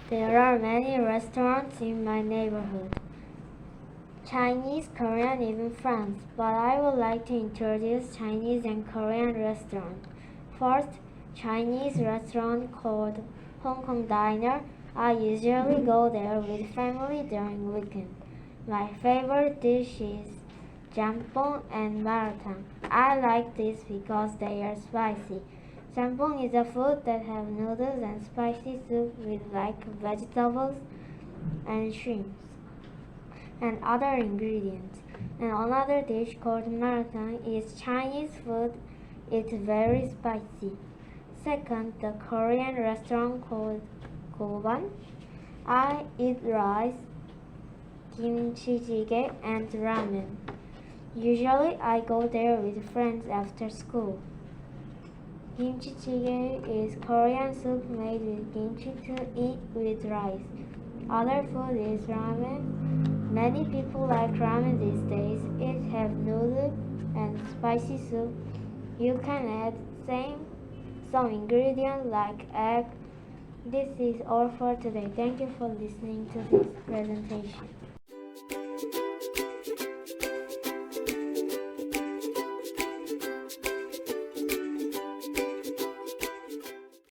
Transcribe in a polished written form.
There are many restaurants in my neighborhood. Chinese, Korean, even French, but I would like to introduce Chinese and Korean restaurant. First, Chinese restaurant called Hong Kong Diner. I usually go there with family during weekend. My favorite dish is jjampong and maratang. I like this because they are spicy. Jjampong is a food that have noodles and spicy soup with like vegetables and shrimps and other ingredients. And another dish called maratang is Chinese food. It's very spicy. Second, the Korean restaurant called Goban. I eat rice, kimchi jjigae, and ramen. Usually I go there with friends after school. Kimchi jjigae is Korean soup made with kimchi to eat with rice. Other food is ramen. Many people like ramen these days. It have noodle and spicy soup. You can add some ingredients like egg. This is all for today. Thank you for listening to this presentation.